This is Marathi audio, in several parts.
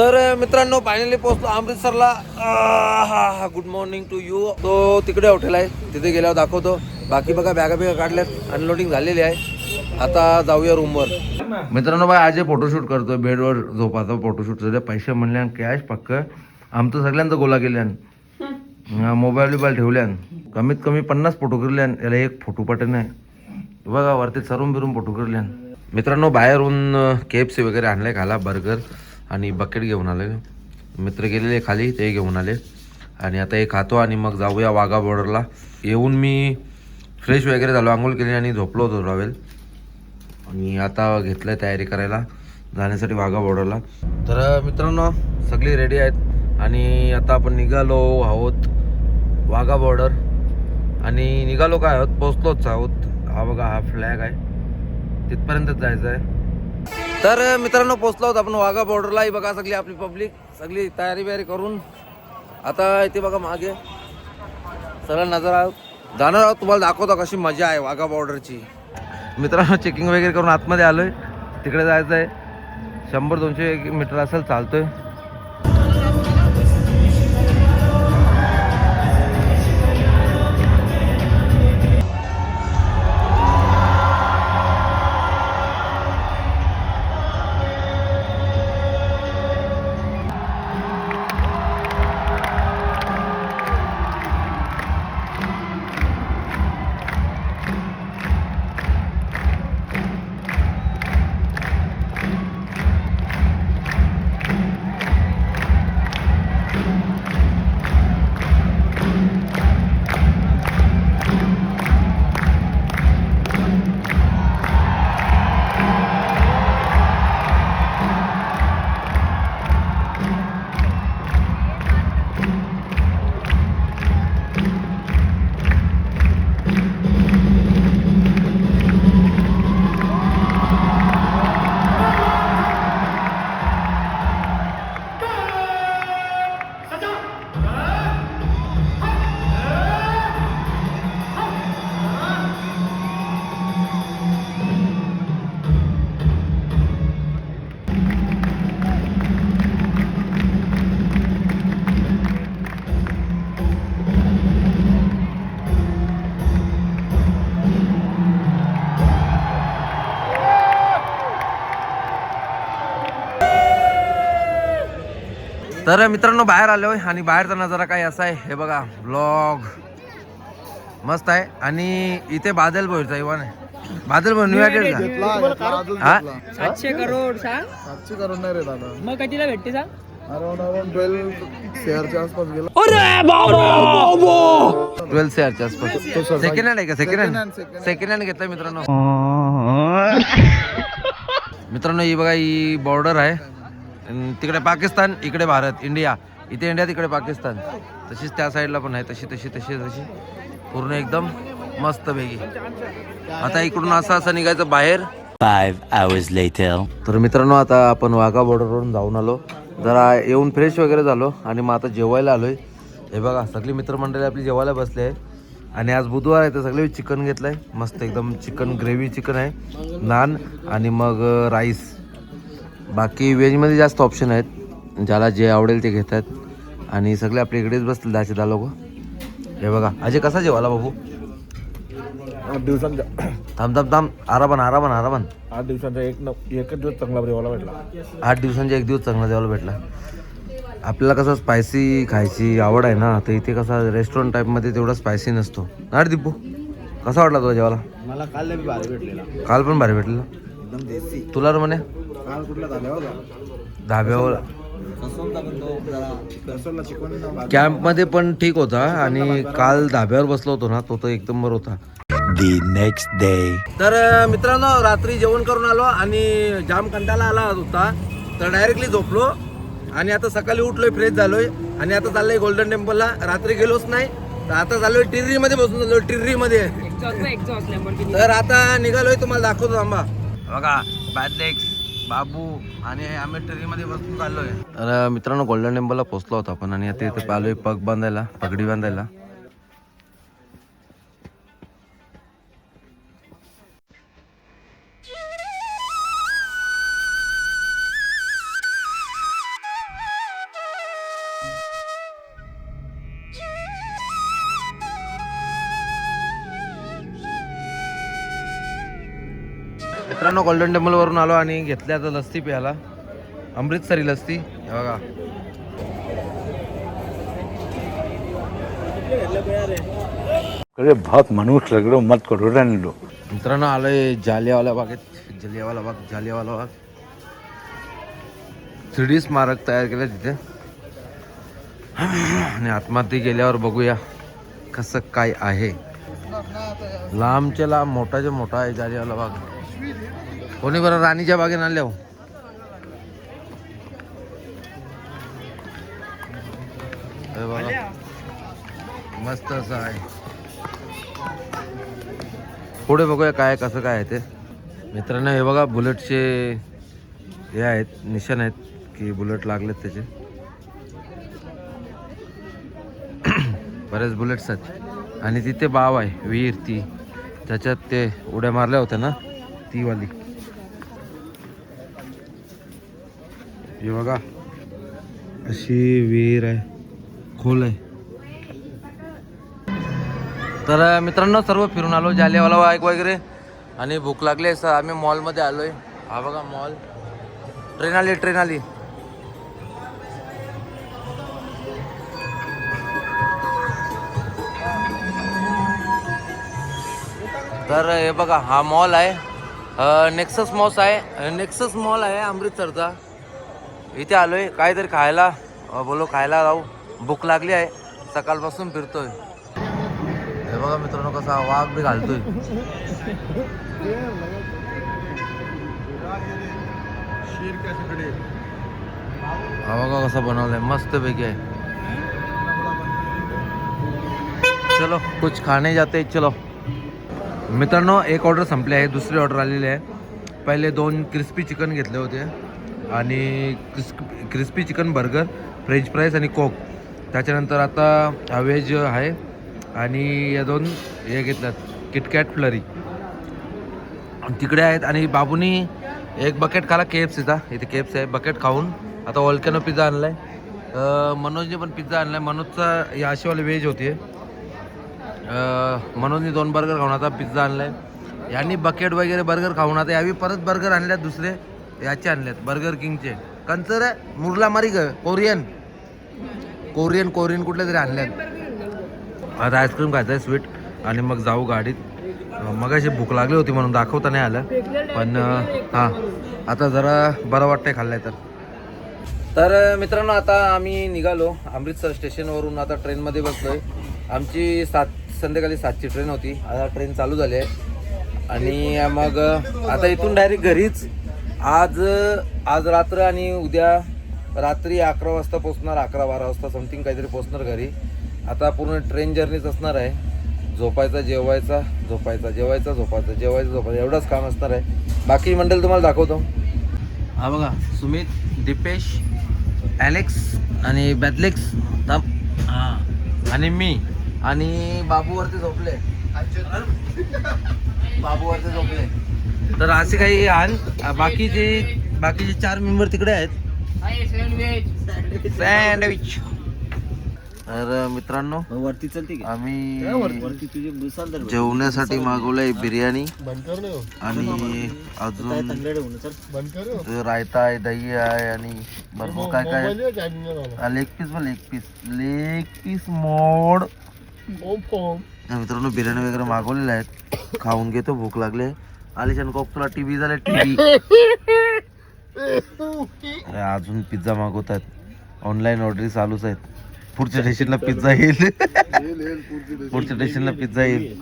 तर मित्रांनो फायनली पोहोचलो अमृतसरला. Good morning to you. तो तिकडे हॉटेल आहे, तिथे गेल्यावर दाखवतो. बाकी बघा बॅगा काढल्यात, अनलोडिंग झालेली आहे. आता जाऊया रूमवर. मित्रांनो बाय आज फोटोशूट करतोय, बेडवर झोपाचा फोटोशूट. पैसे म्हणल्या कॅश पक्क आमचं सगळ्यांचं गोला केल्यान, मोबाईल ठेवल्यान. कमीत कमी 50 फोटो करल्यान. याला एक फोटो पट नाही बघा, वरती सरून बिरून फोटो करल्यान. मित्रांनो बाहेरून KFC वगैरे आणलंय खाला, बर्गर आणि बकेट घेऊन आले. मित्र गेलेले खाली, ते घेऊन आले. आणि आता हे खातो आणि मग जाऊया वाघा बॉर्डरला. येऊन मी फ्रेश वगैरे झालो, आंघोळ केली आणि झोपलो होतो ट्रॅव्हल. आणि आता घेतलं तयारी करायला जाण्यासाठी वाघा बॉर्डरला. तर मित्रांनो सगळी रेडी आहेत आणि आता आपण निघालो आहोत वाघा बॉर्डर. आणि निघालो काय आहोत, पोचलोच आहोत. हा बघा हा फ्लॅग आहे, तिथपर्यंतच जायचं आहे. तर मित्रांनो पोचलो आहोत आपण वाघा बॉर्डरला. ही बघा सगळी आपली पब्लिक, सगळी तयारी बियारी करून आता इथे बघा मागे सगळं नजर आहोत. जाणार आहोत, तुम्हाला दाखवतो कशी मजा आहे वाघा बॉर्डरची. मित्रांनो चेकिंग वगैरे करून आतमध्ये आलोय, तिकडे जायचं आहे. 100-200 मीटर असेल चालतोय. तर मित्रांनो बाहेर आलोय आणि बाहेरचा नजारा काय असा आहे हे बघा. ब्लॉग मस्त आहे आणि इथे बादल भोईरचा इव्हन आहे. बादल भोईर न्यू ॲडेड का? 700 करोड सांग. 700 करोड नाही रे दादा, मग कधीला भेटते सांग. अराउंड 12 शेअरच्या आसपास गेला. 12 शेअरच्या आसपास. सेकंड हँड आहे का? सेकंड हँड घेतलाय मित्रांनो. मित्रांनो ही बघा, ही बॉर्डर आहे. तिकडे पाकिस्तान, इकडे भारत, इंडिया. इथे इंडिया, तिकडे पाकिस्तान. तशीच त्या साईडला पण आहे, तशी पूर्ण एकदम मस्त पैकी. आता इकडून असं निघायचं बाहेर. 5 hours later. तर मित्रांनो आता आपण वाघा बॉर्डरवरून जाऊन आलो, जरा येऊन फ्रेश वगैरे झालो आणि मग आता जेवायला आलोय. हे बघा सगळी मित्रमंडळी आपली जेवायला बसले आहे. आणि आज बुधवार आहे तर सगळे चिकन घेतलंय, मस्त एकदम चिकन ग्रेव्ही चिकन आहे, नान आणि मग राईस. बाकी व्हेजमध्ये जास्त ऑप्शन आहेत, ज्याला जे आवडेल ते घेतात. आणि सगळे आपल्या इकडेच बसतील 10 लोक. हे बघा अजय कसा जेवायला बाबू? 8 दिवसांचा थांब आरामन 8 दिवसांचा एकच दिवस चांगला जेवायला भेटला. 8 दिवसांचा एक दिवस चांगला जेवायला भेटला. आपल्याला कसं स्पायसी खायची आवड आहे ना, तर इथे कसं रेस्टॉरंट टाईपमध्ये तेवढा स्पायसी नसतो. ना रे दीपू, कसा वाटला तुला जेवायला? मला काल भारी भेटलेला, काल पण भारी भेटलेला एकदम देसी. तुला रे म्हणे? काल कुठला धाब्यावर धाब्यावर कॅम्पमध्ये पण ठीक होता आणि काल धाब्यावर बसलो होतो ना, तो तर एकदम बरं होता. The next day. तर मित्रांनो रात्री जेवण करून आलो आणि जाम कंटाळा आला होता, तर डायरेक्टली झोपलो. आणि आता सकाळी उठलोय, फ्रेश झालोय आणि आता चाललोय गोल्डन टेम्पलला. रात्री गेलोच नाही, तर आता चाललोय टिर्रीमध्ये बसून चाललोय, टिर्रीमध्ये. तर आता निघालोय, तुम्हाला दाखवतो थांबा. बघा बॅटलेक्स बाबू आणि आम्ही टिर्रीमध्ये बसून चाललोय. तर मित्रांनो गोल्डन टेम्पलला पोहोचलो होतो आपण आणि आता इथे आलोय पगडी बांधायला. मित्रांनो गोल्डन टेम्पलवरून आलो आणि घेतल्या आता लस्सी प्यायला, अमृतसरी लस्सी. हे बघा अरे बहुत मनुष्य लग रहे हो, मत करो रहने दो. मित्रांनो आलोय जालियावाला बागेत. जालियावाला बाग 3D स्मारक तयार केलं तिथे आणि आतमध्ये गेल्यावर बघूया कसं काय आहे. लांबच्या लांब मोठाच्या मोठा आहे जालियावाला बाग. कोणी बरं राणीच्या बागेत आणल्या हो. हे बघा मस्त असं आहे. पुढे बघूया काय कसं काय आहे ते. मित्रांनो हे बघा बुलेटचे हे आहेत, निशाण आहेत की बुलेट लागलेत त्याचे. बरेच बुलेट्स आहेत आणि तिथे बाव आहे विहीर, ती त्याच्यात ते उड्या मारल्या होत्या ना ती वाली. हे बघा अशी विहीर आहे, खोल आहे. तर मित्रांनो सर्व फिरून आलो जालियावाला बाग वगैरे आणि भूक लागली असं आम्ही मॉलमध्ये आलोय. हा बघा मॉल. ट्रेन आली. तर हे बघा हा मॉल आहे, नेक्सस मॉल आहे अमृतसरचा. इथे आलोय काहीतरी खायला, बोलो खायला जाऊ, भूक लागली आहे, सकाळपासून फिरतोय. हे बघा मित्रांनो कसा वाघ बी घालतोय. हा बघा कसा बनवलाय, मस्त पैकी आहे. चलो कुछ खाणे जाते, चलो. मित्रांनो एक ऑर्डर संपली आहे, दुसरी ऑर्डर आलेली आहे. पहिले 2 क्रिस्पी चिकन घेतले होते आणि crispy chicken burger, French fries आणि कोक. त्याच्यानंतर आता व्हेज आहे आणि या 2 हे घेतल्यात किटकॅट फ्लरी तिकडे आहेत. आणि बाबूनी एक बकेट खाला KFCचा, इथे KFC आहे. बकेट खाऊन आता वॉल्कॅनो पिझ्झा आणलाय. मनोजने पण पिझ्झा आणलाय. मनोजचा या अशीवाली व्हेज होती. मनोजने 2 बर्गर खाऊन आता पिझ्झा आणलाय. यांनी बकेट वगैरे बर्गर खाऊन आता यावी परत बर्गर आणल्यात, दुसरे याचे आणलेत बर्गर किंगचे. कंचर मुरला मारी कोरियन कुठले तरी आणल्यात. आता आईस्क्रीम खायचं आहे स्वीट आणि मग जाऊ गाडीत. मग अशी भूक लागली होती म्हणून दाखवता नाही आलं, पण हां आता जरा बरं वाटतंय खाल्लंय तर. मित्रांनो आता आम्ही निघालो अमृतसर स्टेशनवरून. आता ट्रेनमध्ये बसलोय. आमची संध्याकाळी 7ची ट्रेन होती. आता ट्रेन चालू झाली आहे आणि मग आता इथून डायरेक्ट घरीच. आज रात्र आणि उद्या रात्री 11 वाजता पोचणार, 11-12 वाजता समथिंग काहीतरी पोचणार घरी. आता पूर्ण ट्रेन जर्नीच असणार आहे. झोपायचा जेवायचा एवढंच काम असणार आहे. बाकी मंडळ तुम्हाला दाखवतो. हा बघा सुमित, दीपेश, ॲलेक्स आणि बॅदलेक्स आणि मी आणि बाबूवरती झोपले. तर असे काही आण. बाकीचे 4 मेंबर तिकडे आहेत. सँडविच. तर मित्रांनो वरती चलते आम्ही जेवण्यासाठी मागवलंय बिर्याणी आणि अजून रायता आहे, दही आहे आणि भरपूर काय काय. लेग पीस मोड. मित्रांनो बिर्याणी वगैरे मागवलेल्या आहेत. खाऊन घेतो, भूक लागले. आलिशान कोक तुला टीव्ही झाले टीव्ही. अजून पिझ्झा मागवतात. ऑनलाईन ऑर्डर चालूच आहेत. पुढच्या स्टेशनला पिझ्झा येईल.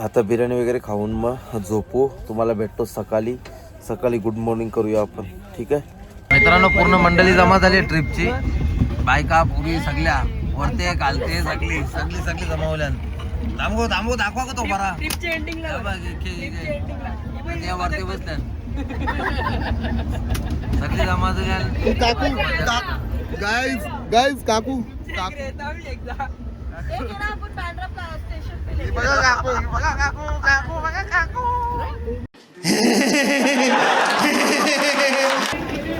आता बिर्याणी वगैरे खाऊन मग झोपू. तुम्हाला भेटतो सकाळी गुड मॉर्निंग करूया आपण, ठीक आहे. मित्रांनो पूर्ण मंडळी जमा झाली ट्रिपची. बायका पुरी सगळ्या वरते घालते, सगळी जमावल्या. थांबो दाखवा का तो बरा वरती बसल्या सगळी जमा झाल्या. गाइस काकू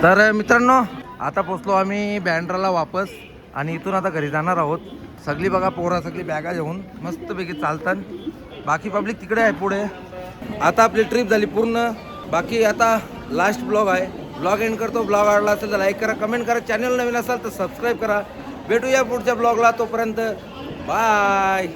तर मित्रांनो आता पोचलो आम्ही बँड्राला वापस आणि इथून आता घरी जाणार आहोत. सगळी बघा पोरा सगळी बॅगा घेऊन मस्तपैकी चालतात. बाकी पब्लिक तिकडे आहे पुढे. आता आपली ट्रिप झाली पूर्ण. बाकी आता लास्ट ब्लॉग आहे, ब्लॉग एंड करतो. ब्लॉग आवडला असेल तर लाईक करा, कमेंट करा, चॅनल नवीन असाल तर सबस्क्राईब करा. भेटूया पुढच्या ब्लॉगला, तोपर्यंत बाय.